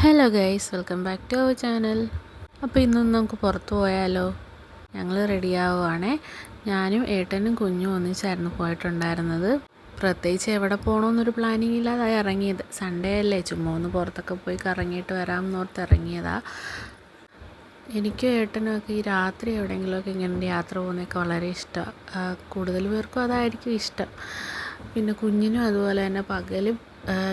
Hello guys, welcome back to our channel. അപ്പോൾ ഇന്നൊന്ന് നമുക്ക് പുറത്ത് പോയാലോ? ഞങ്ങൾ റെഡിയാവുകയാണേ. ഞാനും ഏട്ടനും കുഞ്ഞും ഒന്നിച്ചായിരുന്നു പോയിട്ടുണ്ടായിരുന്നത്. പ്രത്യേകിച്ച് എവിടെ പോകണമെന്നൊരു പ്ലാനിങ് ഇല്ലാതായി ഇറങ്ങിയത്. സൺഡേ അല്ലേ, ചുമ്മാ ഒന്ന് പുറത്തൊക്കെ പോയി കറങ്ങിയിട്ട് വരാമെന്നോർത്ത് ഇറങ്ങിയതാണ്. എനിക്കും ഏട്ടനും ഒക്കെ ഈ രാത്രി എവിടെയെങ്കിലുമൊക്കെ ഇങ്ങനെ യാത്ര പോകുന്നതൊക്കെ വളരെ ഇഷ്ടമാണ്. കൂടുതൽ പേർക്കും അതായിരിക്കും ഇഷ്ടം. പിന്നെ കുഞ്ഞിനും അതുപോലെ തന്നെ പകലും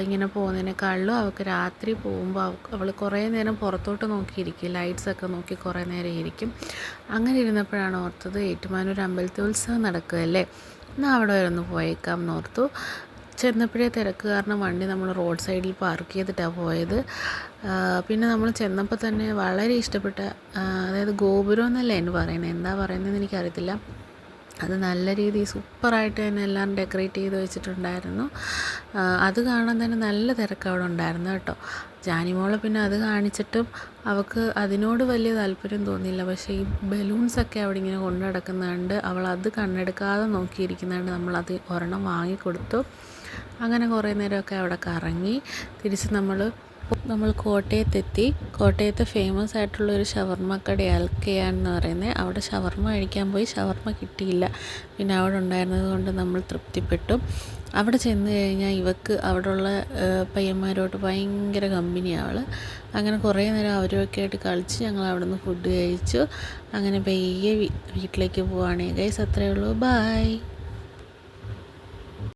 ഇങ്ങനെ പോകുന്നതിനേക്കാളും അവൾക്ക് രാത്രി പോകുമ്പോൾ അവൾ കുറേ നേരം പുറത്തോട്ട് നോക്കിയിരിക്കും, ലൈറ്റ്സൊക്കെ നോക്കി കുറേ നേരം ഇരിക്കും. അങ്ങനെ ഇരുന്നപ്പോഴാണ് ഓർത്തത്, ഏറ്റുമാനൂർ അമ്പലത്തിൽ ഉത്സവം നടക്കുകയല്ലേ, എന്നാൽ അവിടെ വരെ ഒന്ന് പോയേക്കാം എന്നോർത്തു. ചെന്നപ്പോഴേ തിരക്ക് കാരണം വണ്ടി നമ്മൾ റോഡ് സൈഡിൽ പാർക്ക് ചെയ്തിട്ടാണ് പോയത്. പിന്നെ നമ്മൾ ചെന്നപ്പോൾ തന്നെ വളരെ ഇഷ്ടപ്പെട്ട, അതായത് ഗോപുരം എന്നല്ല എന്ന് പറയുന്നത്, എന്താ പറയുന്നതെന്ന് എനിക്കറിയത്തില്ല, അത് നല്ല രീതിയിൽ സൂപ്പറായിട്ട് തന്നെ എല്ലാം ഡെക്കറേറ്റ് ചെയ്ത് വെച്ചിട്ടുണ്ടായിരുന്നു. അത് കാണാൻ തന്നെ നല്ല തിരക്ക് അവിടെ ഉണ്ടായിരുന്നു കേട്ടോ. ജാനിമോളെ പിന്നെ അത് കാണിച്ചിട്ടും അവൾക്ക് അതിനോട് വലിയ താല്പര്യം തോന്നിയില്ല. പക്ഷേ ഈ ബലൂൺസൊക്കെ അവിടെ ഇങ്ങനെ കൊണ്ടു നടക്കുന്നതുകൊണ്ട് അവൾ അത് കണ്ണെടുക്കാതെ നോക്കിയിരിക്കുന്നതുകൊണ്ട് നമ്മളത് ഒരെണ്ണം വാങ്ങിക്കൊടുത്തു. അങ്ങനെ കുറേ നേരമൊക്കെ അവിടെ കറങ്ങി തിരിച്ച് നമ്മൾ കോട്ടയത്തെത്തി. കോട്ടയത്ത് ഫേമസ് ആയിട്ടുള്ളൊരു ഷവർമ്മ കട അൽക്കയാൻ എന്ന് പറയുന്നത്, അവിടെ ഷവർമ്മ കഴിക്കാൻ പോയി. ഷവർമ്മ കിട്ടിയില്ല. പിന്നെ അവിടെ ഉണ്ടായിരുന്നത് കൊണ്ട് നമ്മൾ തൃപ്തിപ്പെട്ടു. അവിടെ ചെന്ന് കഴിഞ്ഞാൽ ഇവക്ക് അവിടെയുള്ള പയ്യന്മാരോട്ട് ഭയങ്കര കമ്പനിയാണ്. അങ്ങനെ കുറേ നേരം അവരൊക്കെ ആയിട്ട് കളിച്ച് ഞങ്ങൾ അവിടെ നിന്ന് ഫുഡ് കഴിച്ചു. അങ്ങനെ പയ്യെ വീട്ടിലേക്ക് പോവുകയാണെങ്കിൽ ഗൈസ്, അത്രയേ ഉള്ളൂ. ബായ്.